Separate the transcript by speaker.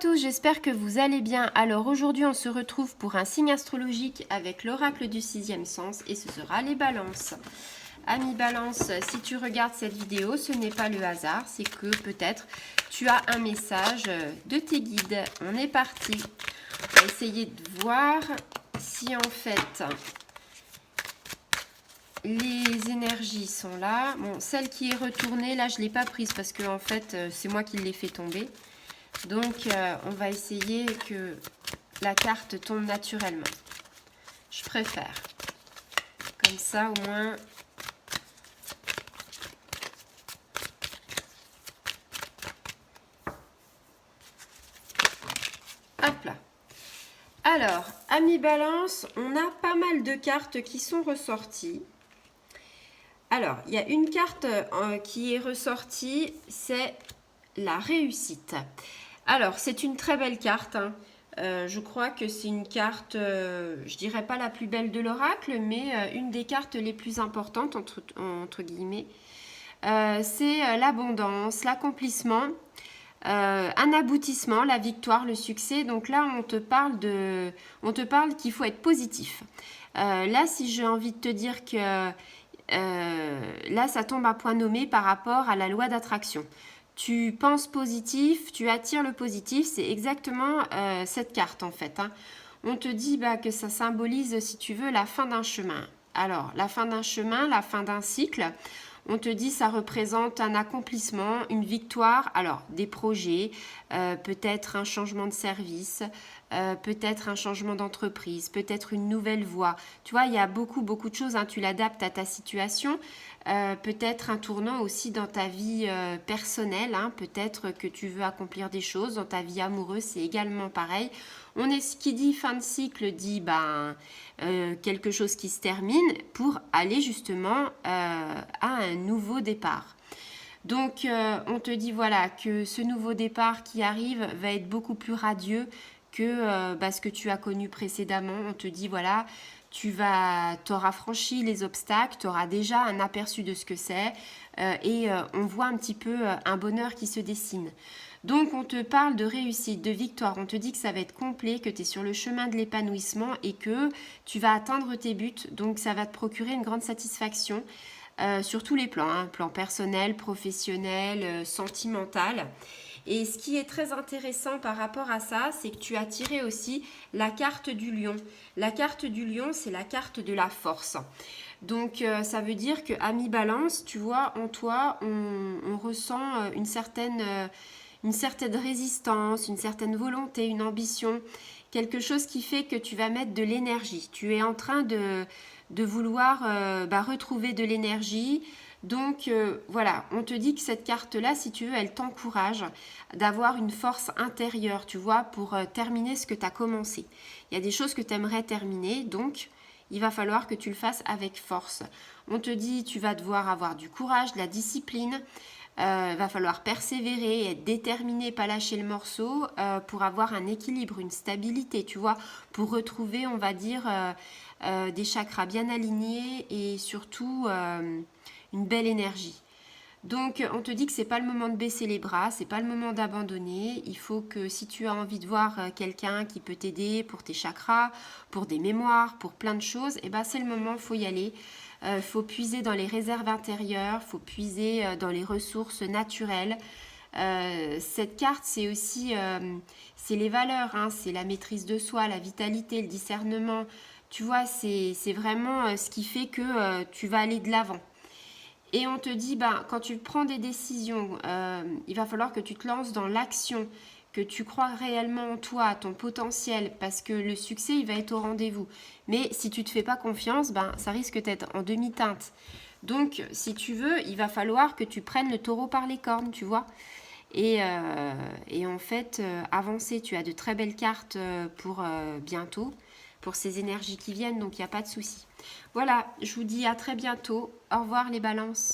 Speaker 1: Tous, j'espère que vous allez bien. Alors aujourd'hui on se retrouve pour un signe astrologique avec l'oracle du sixième sens et ce sera les balances. Amis balance, si tu regardes cette vidéo, ce n'est pas le hasard, c'est que peut-être tu as un message de tes guides. On est parti. On va essayer de voir si en fait les énergies sont là. Bon, celle qui est retournée, là je ne l'ai pas prise parce que en fait c'est moi qui l'ai fait tomber. Donc, on va essayer que la carte tombe naturellement. Je préfère. Comme ça, au moins... Hop là. Alors, amis balance, on a pas mal de cartes qui sont ressorties. Alors, il y a une carte qui est ressortie, c'est la réussite. Alors, c'est une très belle carte, hein. Je crois que c'est une carte, je dirais pas la plus belle de l'oracle, mais une des cartes les plus importantes, entre guillemets. C'est l'abondance, l'accomplissement, un aboutissement, la victoire, le succès. Donc là, on te parle qu'il faut être positif. Là, si j'ai envie de te dire que là, ça tombe à point nommé par rapport à la loi d'attraction. Tu penses positif, tu attires le positif, c'est exactement cette carte en fait, hein. On te dit que ça symbolise, si tu veux, la fin d'un chemin. Alors, la fin d'un chemin, la fin d'un cycle, on te dit ça représente un accomplissement, une victoire, alors des projets, peut-être un changement de service, peut-être un changement d'entreprise, peut-être une nouvelle voie. Tu vois, il y a beaucoup de choses, hein, tu l'adaptes à ta situation. Peut-être un tournant aussi dans ta vie personnelle, hein, peut-être que tu veux accomplir des choses dans ta vie amoureuse, c'est également pareil. On est ce qui dit fin de cycle dit quelque chose qui se termine pour aller justement à un nouveau départ. Donc on te dit voilà que ce nouveau départ qui arrive va être beaucoup plus radieux que ce que tu as connu précédemment. On te dit voilà, tu auras franchi les obstacles, tu auras déjà un aperçu de ce que c'est et on voit un petit peu un bonheur qui se dessine. Donc on te parle de réussite, de victoire, on te dit que ça va être complet, que tu es sur le chemin de l'épanouissement et que tu vas atteindre tes buts, donc ça va te procurer une grande satisfaction sur tous les plans, hein, plan personnel, professionnel, sentimental. Et ce qui est très intéressant par rapport à ça, c'est que tu as tiré aussi la carte du lion. La carte du lion, c'est la carte de la force. Donc ça veut dire que ami balance, tu vois, en toi, on ressent une certaine résistance, une certaine volonté, une ambition, quelque chose qui fait que tu vas mettre de l'énergie. Tu es en train de vouloir retrouver de l'énergie. Donc voilà, on te dit que cette carte-là, si tu veux, elle t'encourage d'avoir une force intérieure, tu vois, pour terminer ce que tu as commencé. Il y a des choses que tu aimerais terminer, donc il va falloir que tu le fasses avec force. On te dit, tu vas devoir avoir du courage, de la discipline, va falloir persévérer, être déterminé, pas lâcher le morceau pour avoir un équilibre, une stabilité, tu vois, pour retrouver, on va dire, des chakras bien alignés et surtout une belle énergie. Donc on te dit que c'est pas le moment de baisser les bras, c'est pas le moment d'abandonner. Il faut que si tu as envie de voir quelqu'un qui peut t'aider pour tes chakras, pour des mémoires, pour plein de choses, et c'est le moment, faut y aller. Faut puiser dans les réserves intérieures, faut puiser dans les ressources naturelles. Cette carte, c'est aussi c'est les valeurs, hein, c'est la maîtrise de soi, la vitalité, le discernement. Tu vois, c'est vraiment ce qui fait que tu vas aller de l'avant. Et on te dit, quand tu prends des décisions, il va falloir que tu te lances dans l'action, que tu crois réellement en toi, à ton potentiel, parce que le succès, il va être au rendez-vous. Mais si tu ne te fais pas confiance, ça risque d'être en demi-teinte. Donc, si tu veux, il va falloir que tu prennes le taureau par les cornes, tu vois. Et en fait, avancer, tu as de très belles cartes pour bientôt, pour ces énergies qui viennent, donc il n'y a pas de souci. Voilà, je vous dis à très bientôt. Au revoir les balances.